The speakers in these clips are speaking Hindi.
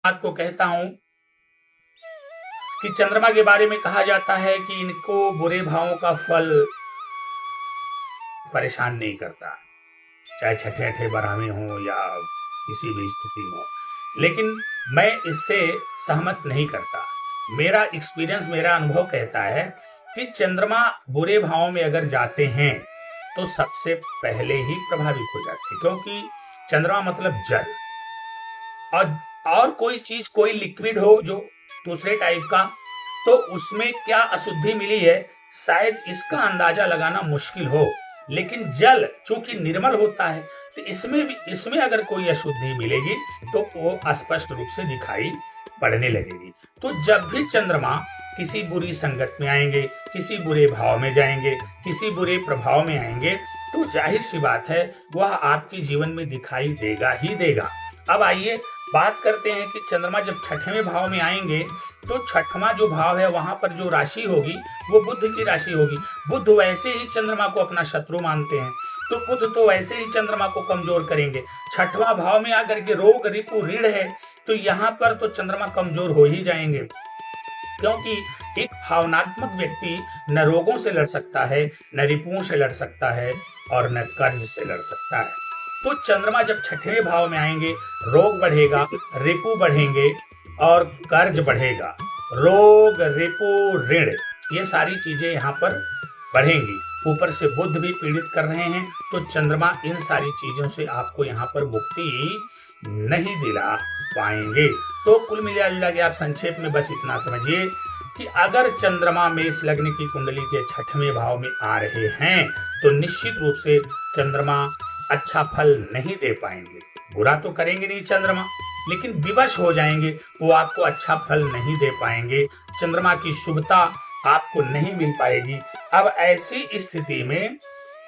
बात को कहता हूं कि चंद्रमा के बारे में कहा जाता है कि इनको बुरे भावों का फल परेशान नहीं करता, चाहे छठे अठे बारहवें हो या किसी भी स्थिति में हो। लेकिन मैं इससे सहमत नहीं करता। मेरा एक्सपीरियंस, मेरा अनुभव कहता है कि चंद्रमा बुरे भावों में अगर जाते हैं तो सबसे पहले ही प्रभावित हो जाते हैं, क्योंकि चंद्रमा मतलब जल। और कोई चीज, कोई लिक्विड हो जो दूसरे टाइप का, तो उसमें क्या अशुद्धि मिली है शायद इसका अंदाजा लगाना मुश्किल हो, लेकिन जल चूंकि निर्मल होता है तो इसमें अगर कोई अशुद्धि मिलेगी तो वो स्पष्ट रूप से दिखाई पड़ने लगेगी। तो जब भी चंद्रमा किसी बुरी संगत में आएंगे, किसी बुरे भाव में जाएंगे, किसी बुरे प्रभाव में आएंगे, तो जाहिर सी बात है वह आपके जीवन में दिखाई देगा ही देगा। अब आइए बात करते हैं कि चंद्रमा जब छठवें भाव में आएंगे तो छठवां जो भाव है वहां पर जो राशि होगी वो बुध की राशि होगी। बुध वैसे ही चंद्रमा को अपना शत्रु मानते हैं, तो बुध तो वैसे ही चंद्रमा को कमजोर करेंगे। छठवां भाव में आकर के रोग रिपु ऋण है, तो यहाँ पर तो चंद्रमा कमजोर हो ही जाएंगे, क्योंकि एक भावनात्मक व्यक्ति न रोगों से लड़ सकता है, न रिपुओं से लड़ सकता है और न कर्ज से लड़ सकता है। तो चंद्रमा जब छठवें भाव में आएंगे, रोग बढ़ेगा, रिपु बढ़ेंगे और कर्ज बढ़ेगा। रोग, रिपु, ऋण, ये सारी चीजें यहाँ पर बढ़ेंगी। ऊपर से बुध भी पीड़ित कर रहे हैं, तो चंद्रमा इन सारी चीजों से आपको यहाँ पर मुक्ति नहीं दिला पाएंगे। तो कुल मिला के आप संक्षेप में बस इतना समझिए कि अगर चंद्रमा मेष लग्न की कुंडली के छठवें भाव में आ रहे हैं तो निश्चित रूप से चंद्रमा अच्छा फल नहीं दे पाएंगे। बुरा तो करेंगे नहीं चंद्रमा, लेकिन विवश हो जाएंगे, वो आपको अच्छा फल नहीं दे पाएंगे। चंद्रमा की शुभता आपको नहीं मिल पाएगी। अब ऐसी स्थिति में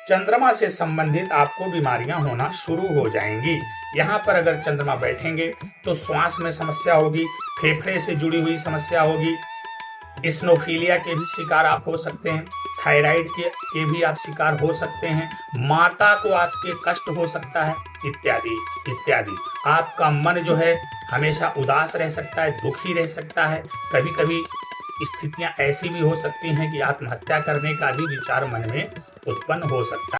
चंद्रमा से संबंधित आपको बीमारियां होना शुरू हो जाएंगी। यहाँ पर अगर चंद्रमा बैठेंगे तो श्वास में समस्या होगी, फेफड़े से जुड़ी हुई समस्या होगी, स्नोफीलिया के भी शिकार आप हो सकते हैं, थायराइड के भी आप शिकार हो सकते हैं, माता को आपके कष्ट हो सकता है, इत्यादि इत्यादि। आपका मन जो है हमेशा उदास रह सकता है, दुखी रह सकता है। कभी कभी स्थितियां ऐसी भी हो सकती हैं कि आत्महत्या करने का भी विचार मन में उत्पन्न हो सकता है।